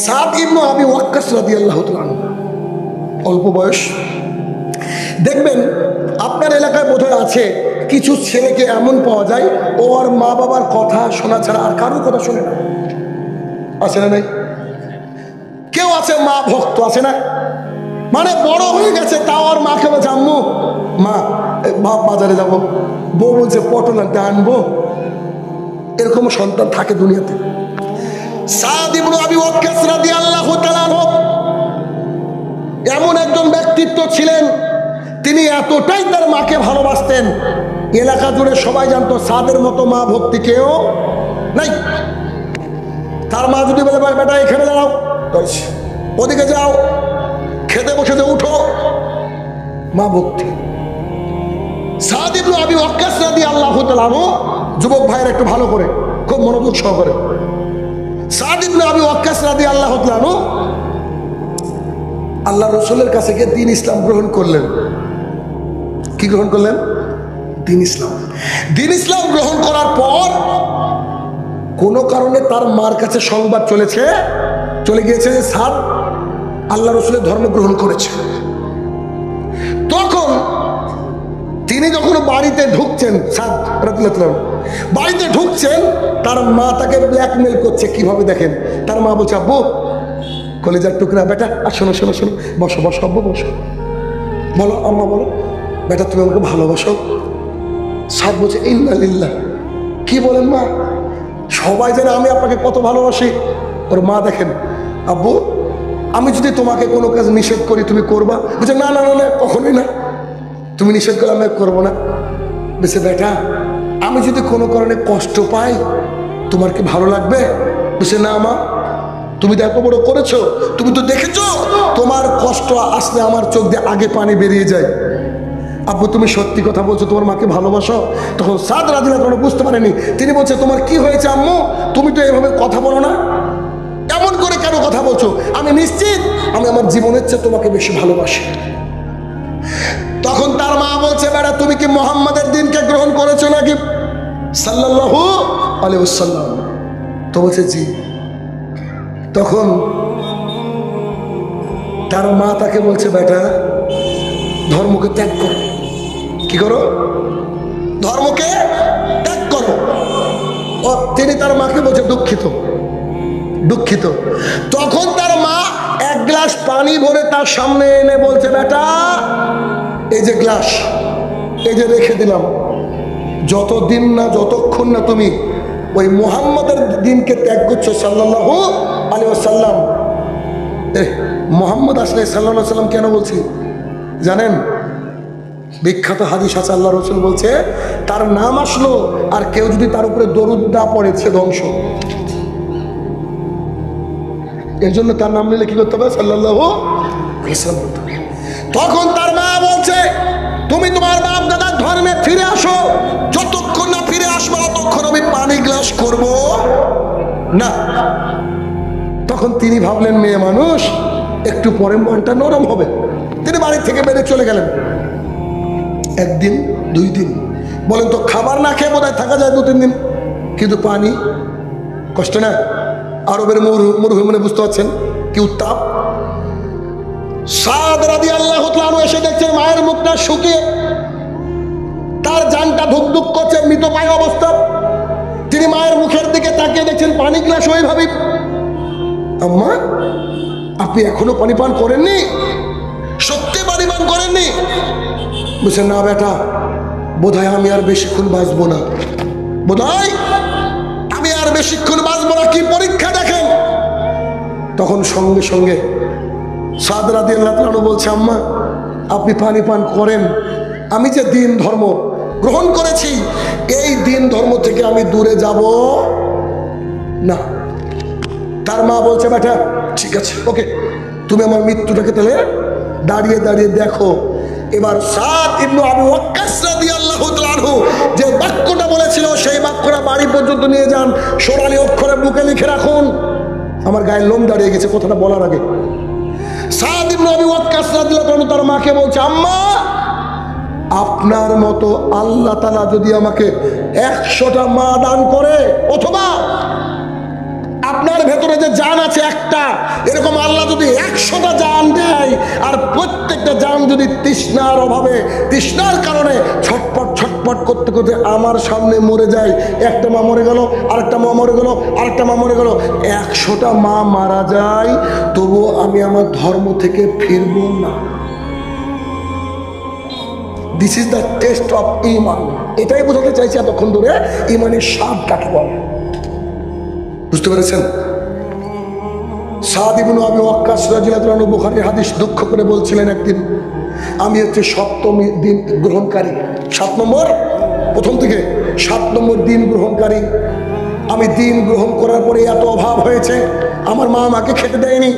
সাদ ইবনে আবি ওয়াক্কাস রাদিয়াল্লাহু তাআলা আনহু, অল্প বয়স। দেখবেন আপনার এলাকায় বোধহয় আছে কিছু ছেলেকে এমন পাওয়া যায় ওর মা বাবার কথা শোনা ছাড়া আর কারোর কথা শোনে না। আছে না নাই? কেউ আছে মা ভক্ত, আছে না? মানে বড় হয়ে গেছে তাও আর মাকে বলছে আম্মু মা বাপ বাজারে যাব, বউ বলছে পটল আনতে আনবো। এরকম সন্তান থাকে দুনিয়াতে। সাদ ইবনে আবি ওয়াক্কাস রাদিয়াল্লাহু তাআলা আনহু এমন একজন ব্যক্তিত্ব ছিলেন, তিনি এতটাই তার মাকে ভালোবাসতেন, এলাকা জুড়ে সবাই জানতো সাদের মতো মা ভক্তি কেউ নাই। তার মা যদি বলে বেটা এখানে দাঁড়াও, ওদিকে যাও, খেতে বসে যে উঠো, মা ভক্তি। সাদ ইবনে আবি ওয়াক্কাস রাদিয়াল্লাহু তাআলা আনহু, যুবক ভাইয়ের একটু ভালো করে খুব মনোযোগ সহকারে, সাদ ইবনে আবি ওয়াক্কাস রাদিয়াল্লাহু তাআলা আনহু আল্লাহ রসুলের কাছে গিয়ে দ্বীন ইসলাম গ্রহণ করলেন। কি গ্রহণ করলেন? দ্বীন ইসলাম। দ্বীন ইসলাম গ্রহণ করার পর কোনো কারণে তার মার কাছে সংবাদ চলে গিয়েছে যে সাদ আল্লাহ রসুলের ধর্ম গ্রহণ করেছে। তখন তিনি যখন বাড়িতে ঢুকছেন, সাদ রাদিয়াল্লাহু তাআলা বাড়িতে ঢুকছেন, তার মা তাকে ব্ল্যাকমেল করছে। কিভাবে দেখেন, তার মা বলছে আব্বু কলিজার টুকরা বেটা, আর শোনো শোনো শোনো, বসো বসো আব্বু বসো, বলো আম্মা বলো বেটা তুমি আমাকে ভালোবাসো? সাদ বলছে ইন্না লিল্লাহ। কি বলেন মা? সবাই জানে আমি আপনাকে কত ভালোবাসি। ওর মা দেখেন আব্বু আমি যদি তোমাকে কোনো কাজ নিষেধ করি তুমি করবা? বলছে না না না না কখনোই না, তুমি নিষেধ করলে আমি করবো না। বলছে বেটা আমি যদি কোনো কারণে কষ্ট পাই তোমার কি ভালো লাগবে? বলছে না মা, তুমি তো এত বড় করেছো, তুমি তো দেখেছো তোমার কষ্ট আসলে আমার চোখ দিয়ে আগে পানি বেরিয়ে যায়। আব্বু তুমি সত্যি কথা বলছো, তোমার মাকে ভালোবাসো? তখন সাদ রাদিয়াল্লাহু তাআলা বুঝতে পারেনি। তিনি বলছে তোমার কি হয়েছে আম্মু, তুমি তো এভাবে কথা বলো না, এমন করে কেন কথা বলছো? আমি নিশ্চিত আমি আমার জীবনের চেয়ে তোমাকে বেশি ভালোবাসি। তখন তার মা বলছে বেটা তুমি কি মুহাম্মাদের দ্বীনকে গ্রহণ করেছো নাকি সাল্লাল্লাহু আলাইহি ওয়াসাল্লাম? তো বলছে জি। তখন তার মা তাকে বলছে বেটা ধর্মকে ত্যাগ করো। কি করো? ধর্মকে ত্যাগ করো। ও তিনি তার মাকে বলছে দুঃখিত দুঃখিত। তখন তার মা এক গ্লাস পানি ভরে তার সামনে এনে বলছে বেটা এই যে গ্লাস, এই যে রেখে দিলাম, যতদিন না যতক্ষণ না তুমি ওই মুহাম্মাদের দ্বীনকে ত্যাগ করছো সাল্লাল্লাহু আলাইহি ওয়াসাল্লাম। মুহাম্মদ আসলে সাল্লাল্লাহু আলাইহি ওয়াসাল্লাম কেন বলছি জানেন? বিখ্যাত হাদিস আছে, আল্লাহ রসুল বলছে তার নাম আসলো আর কেউ যদি তার উপরে দরুদ না পড়ে সে ধ্বংস। এর জন্য তার নাম নিলে কি করতে হবে? সাল্লাল্লাহু আলাইহি ওয়াসাল্লাম। তখন তার মা বলছে তুমি তোমার বাপ দাদার ধর্মে ফিরে আসো, যতক্ষণ না ফিরে আসবে ততক্ষণ আমি পানি গ্লাস করব না। তখন তিনি ভাবলেন মেয়ে মানুষ একটু পরে মনটা নরম হবে, তিনি বাড়ি থেকে বেরিয়ে চলে গেলেন। একদিন দুই দিন বলেন তো, খাবার না খেয়ে বোধহয় থাকা যায় 2-3 দিন, কিন্তু পানি কষ্ট না? আরবের মরুভূমি বুঝতে পারছেন কি উত্তাপ। সাদ রাদিয়াল্লাহু তাআলা আনহু এসে দেখছেন মায়ের মুখটা শুকিয়ে, তার জানটা ধুকধুক করছে, মৃতপ্রায় অবস্থা। তিনি মায়ের মুখের দিকে তাকিয়ে দেখছেন পানি গ্লাস ওইভাবে। আম্মা আপনি এখনো পানি পান করেননি? সত্যি পানি পান করেননি? বলছে না বেটা বোধহয় আমি আর বেশিক্ষণ বাঁচবো না, বোধহয় আমি আর বেশিক্ষণ বাঁচবো না। কি পরীক্ষা দেখেন। তখন সঙ্গে সঙ্গে সাদ রাদিয়াল্লাহু তাআলা বলছে আম্মা আপনি পানি পান করেন, আমি যে দ্বীন ধর্ম গ্রহণ করেছি এই দ্বীন ধর্ম থেকে আমি দূরে যাব না। তার মা বলছে বেটা ঠিক আছে ওকে, তুমি আমার মৃত্যুটাকে তাহলে দাঁড়িয়ে দাঁড়িয়ে দেখো। এবার সাদ ইবনে আবি ওয়াক্কাস রাদিয়াল্লাহু তাআলা আনহু যে বাক্যটা বলেছিল সেই বাক্যটা বাড়ি পর্যন্ত নিয়ে যান, সোনালী অক্ষরে বুকে লিখে রাখুন। আমার গায়ে লোম দাঁড়িয়ে গেছে কথাটা বলার আগে। সাদ ইবনে আবি ওয়াক্কাস রাদিয়াল্লাহু তাআলা তার মাকে বলছে আম্মা আপনার মতো আল্লাহ তাআলা যদি আমাকে 100টা মা দান করে অথবা আপনার ভেতরে যে জান আছে একটা, এরকম আল্লাহ যদি 100টা জান দেয়, আর প্রত্যেকটা জান যদি তৃষ্ণার অভাবে, তৃষ্ণার কারণে ছটপট ছটপট করতে করতে আমার সামনে মরে যায়, একটা মা মরে গেল, আরেকটা মা মরে গেল, আরেকটা মা মরে গেল, 100টা মা মারা যায়, তবুও আমি আমার ধর্ম থেকে ফিরবো না। This is the test of ঈমান। এটাই বোঝাতে চাইছি এতক্ষণ ধরে, ঈমানের স্বাদ কাকে বলে। বুঝতে পেরেছেন? সাদ ইবনে আবি ওয়াক্কাস রাদিয়াল্লাহু আনহু বুখারীর হাদিস দুঃখ করে বলছিলেন একদিন, আমি হচ্ছে 7ম দিন গ্রহণকারী, 7 নম্বর, প্রথম থেকে 7 নম্বর দিন গ্রহণকারী। আমি দিন গ্রহণ করার পরে এত অভাব হয়েছে, আমার মা আমাকে খেতে দেয়নি,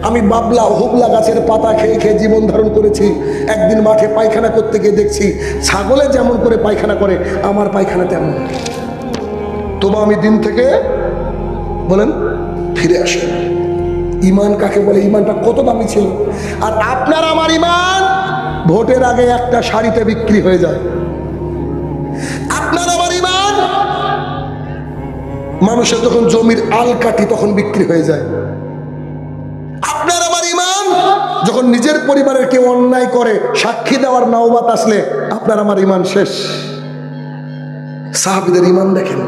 আমি বাবলা হুবলা গাছের পাতা খেয়ে খেয়ে জীবন ধারণ করেছি। একদিন মাঠে পায়খানা করতে গিয়ে দেখছি ছাগলে যেমন করে পায়খানা করে আমার পায়খানা তেমন। তবু আমি দিন থেকে বলেন ফিরে আসে। ঈমান কাকে বলে? ঈমানটা কত দামি ছিল। আর আপনার আমার ঈমান ভোটের আগে একটা শাড়িতে বিক্রি হয়ে যায়। আপনার আমার ঈমান মানুষের যখন জমির আল কাটি তখন বিক্রি হয়ে যায়। আপনার আমার ঈমান যখন নিজের পরিবারের কেউ অন্যায় করে সাক্ষী দেওয়ার নওবত আসলে আপনার আমার ঈমান শেষ। সাহাবীদের ঈমান দেখেন।